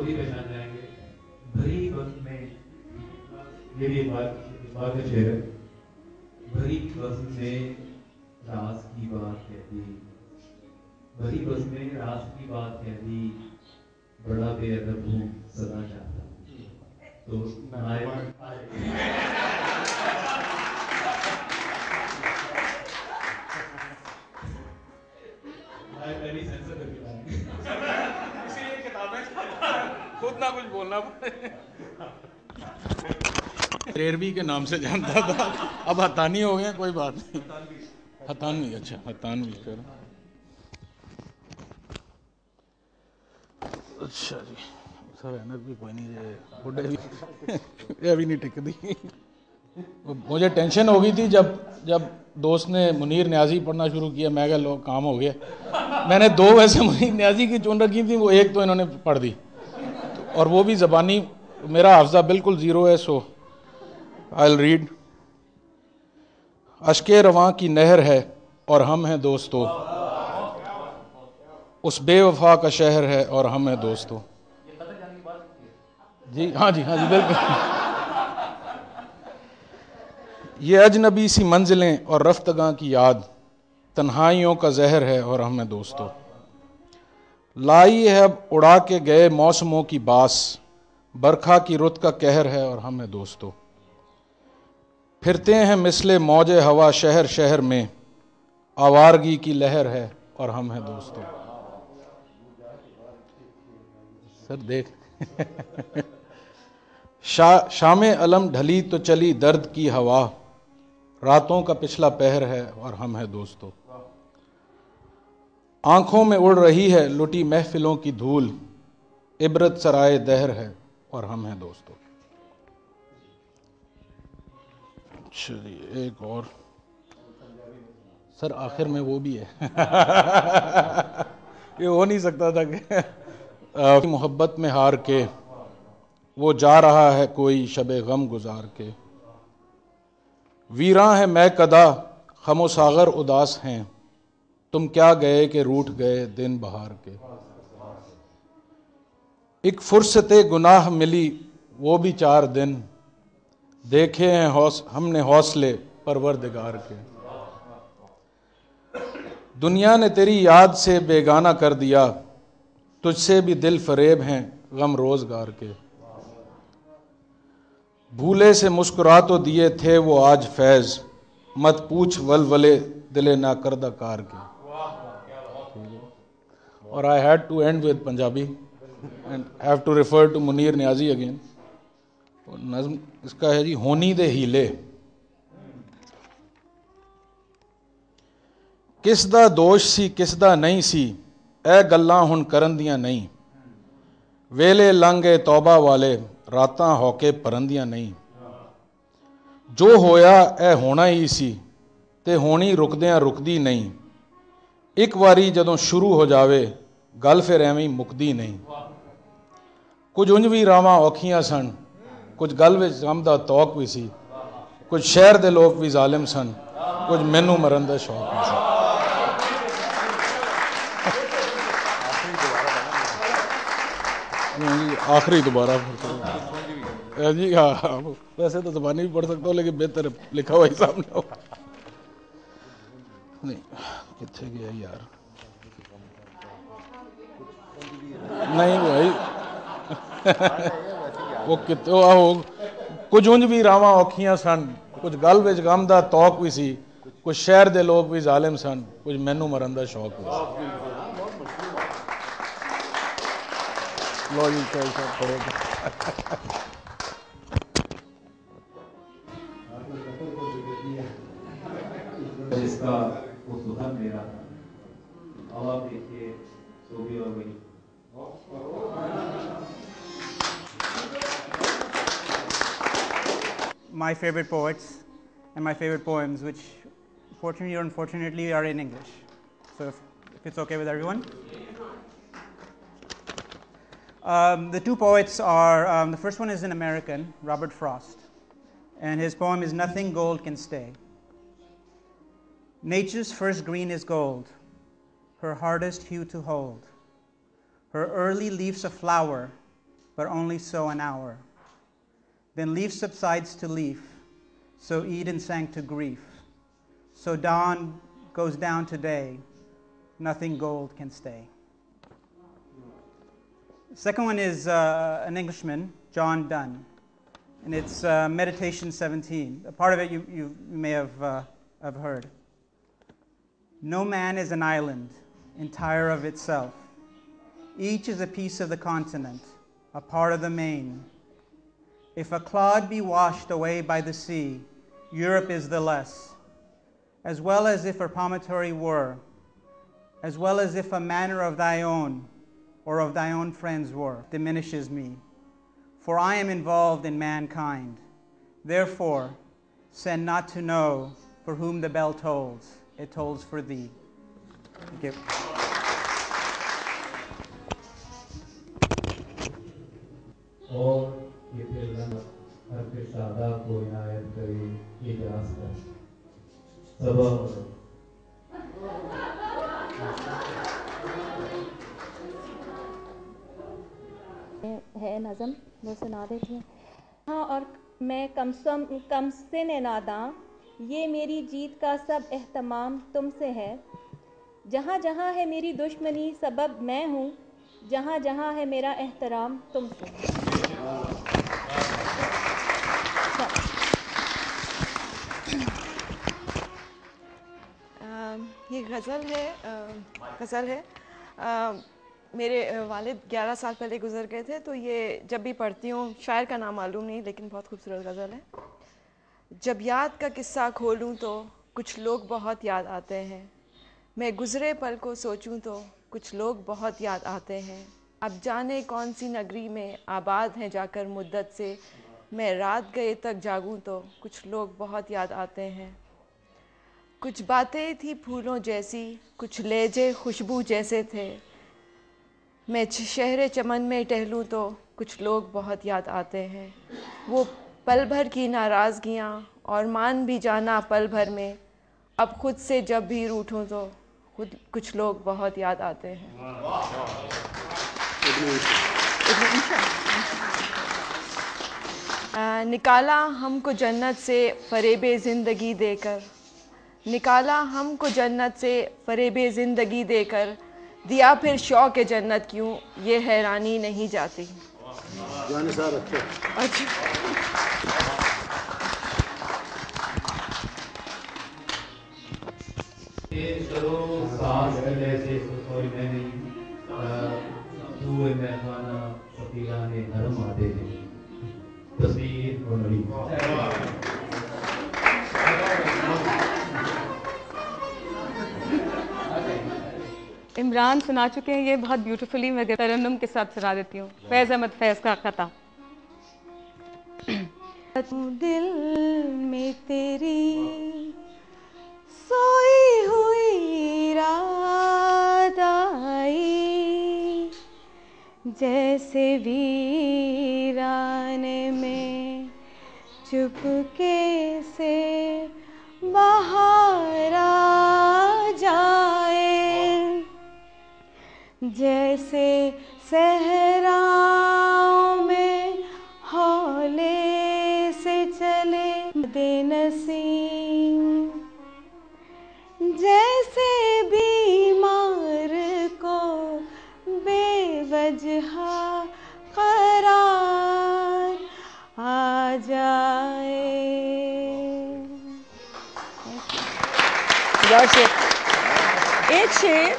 ही पहचान जाएंगे। भरी वक्त में, ये भी एक बात का शेर है। भरी वक्त में राज की बात कह दी, भरी वक्त में राज की बात कह दी, बड़ा बेअदब हूँ सदा चाहता हूँ। तो पहली सेंसर करके लाएंगे, इसीलिए किताब है, खुद ना कुछ बोलना पड़े। रेरवी के नाम से जानता था, अब हतानी हो गए, कोई बात नहीं। हतानवी, अच्छा हतानवी कर। अच्छा जी सर, एनक भी कोई नहीं, ये बुढ़े भी ये अभी नहीं टिकती। मुझे टेंशन हो गई थी जब दोस्त ने मुनीर न्याजी पढ़ना शुरू किया, मैं कहा लो काम हो गया। मैंने 2 वैसे मुनीर न्याजी की चुन रखी थी, वो एक तो इन्होंने पढ़ दी, और वो भी ज़बानी, मेरा हाफ़ज़ा बिल्कुल ज़ीरो है। सो आई विल रीड। अश्के रवां की नहर है और हम हैं दोस्तों, उस बेवफा का शहर है और हम हैं दोस्तों। जी हाँ जी बिल्कुल। ये अजनबी सी मंजिलें और रफ्तगां की याद, तन्हाइयों का जहर है और हम हैं दोस्तों। लाई है अब उड़ा के गए मौसमों की बास, बरखा की रुत का कहर है और हम हैं दोस्तों। फिरते हैं मिसले मौजे हवा शहर शहर में, आवारगी की लहर है और हम हैं दोस्तों। सर देख शामे अलम ढली तो चली दर्द की हवा, रातों का पिछला पहर है और हम हैं दोस्तों। आंखों में उड़ रही है लुटी महफिलों की धूल, इबरत सराय दहर है और हम हैं दोस्तों। चलिए एक और सर, आखिर में वो भी है। ये हो नहीं सकता था कि मोहब्बत में हार के वो जा रहा है कोई शबे गम गुजार के। वीरां है मैं कदा खमो सागर उदास हैं, तुम क्या गए कि रूठ गए दिन बहार के। एक फुर्सते गुनाह मिली वो भी 4 दिन, देखे हैं हमने हौसले परवरदिगार के। दुनिया ने तेरी याद से बेगाना कर दिया, तुझसे भी दिल फरेब हैं गम रोजगार के। भूले से मुस्कुरा तो दिए थे वो आज फैज, मत पूछ वलवले दिले ना करदा कार के। और I had to end with Punjabi and have to refer to Munir Niazi again. नज़्म इसका है जी, होनी दे हीले। किस दा दोष सी किस दा नहीं सी, ए गल्लां हुण करन दियां नहीं। वेले लंघे तौबा वाले रातां होके भरन दियां नहीं। जो होया ए होना ही सी ते होनी रुकदियां रुकदी नहीं। एक वारी जदों शुरू हो जावे गल फिर एवें मुकदी नहीं। कुछ उंज भी रावां औखियां सन, कुछ गल विच गम दा तौक भी सी। कुछ शहर दे लोग भी जालिम सन, कुछ मैनू मरन दा शौक भी सी। आखिरी दोबारा जी, हाँ वैसे तो ज़बानी भी पढ़ सकता हूँ, लेकिन बेहतर लिखा हुआ ही सामने हो। नहीं कितने गया यार, नहीं भाई। वो कितों आओ, कुछ उंज भी रावां औखियां सन, कुछ गल विच गम दा तौक भी सी। कुछ शहर दे लोग भी जालिम सन, कुछ मैनू मरन दा शौक भी सी। लो जी जिसका वो सुखन मेरा था, अब आप देखिए तो भी और वही। My favorite poets and my favorite poems, which fortunately or unfortunately are in English. So if it's okay with everyone. The 2 poets are, the first one is an American, Robert Frost, and his poem is Nothing Gold Can Stay. Nature's first green is gold, her hardest hue to hold. Her early leaves a flower, but only so an hour. Then leaf subsides to leaf, so Eden sank to grief. So dawn goes down to day, nothing gold can stay. The second one is an Englishman, John Donne, and it's Meditation 17. A part of it you may have heard. No man is an island, entire of itself. Each is a piece of the continent, a part of the main. If a clod be washed away by the sea, Europe is the less, as well as if a promontory were, as well as if a manor of thy own or of thy own friends were, diminishes me. For I am involved in mankind. Therefore, send not to know for whom the bell tolls, it tolls for thee. Thank you. और ये फिर हर के शादा को इनायत करे ये रास्ता सबब है नज़म वो सुना देती हूँ। हाँ, और मैं कम से नादां, ये मेरी जीत का सब एहतमाम तुमसे है। जहाँ जहाँ है मेरी दुश्मनी सबब मैं हूँ, जहाँ जहाँ है मेरा एहतराम तुमसे है। ये गज़ल है। मेरे वालिद 11 साल पहले गुज़र गए थे, तो ये जब भी पढ़ती हूँ, शायर का नाम मालूम नहीं लेकिन बहुत खूबसूरत गज़ल है। जब याद का किस्सा खोलूँ तो कुछ लोग बहुत याद आते हैं, मैं गुज़रे पल को सोचूं तो कुछ लोग बहुत याद आते हैं। अब जाने कौन सी नगरी में आबाद हैं जाकर मुद्दत से, मैं रात गए तक जागूं तो कुछ लोग बहुत याद आते हैं। कुछ बातें थी फूलों जैसी, कुछ लहजे खुशबू जैसे थे, मैं शहर चमन में टहलूं तो कुछ लोग बहुत याद आते हैं। वो पल भर की नाराज़गियाँ और मान भी जाना पल भर में, अब खुद से जब भी रूठूं तो खुद कुछ लोग बहुत याद आते हैं। निकाला हमको जन्नत से फरेबे ज़िंदगी देकर, निकाला हमको जन्नत से फरेबे ज़िंदगी देकर, दिया फिर शौक़ जन्नत क्यों, ये हैरानी नहीं जाती। अच्छा। ये चलो सांस की जैसे सॉरी मैं नहीं हुए मैं खाना फकीराने नरम आते हैं तस्वीर और नबी। इमरान सुना चुके हैं ये बहुत ब्यूटीफुली, मैं तरन्नुम के साथ सुना देती हूँ। फैज़ अहमद फैज़ का ख़ता। दिल में तेरी सोई हुई रात आई, जैसे वीरान में चुपके से बाहर आ जाए, जैसे सहराओं में हौले से चले बेनसीम, जैसे बीमार को बेवजह करार आ जाए। एक शेर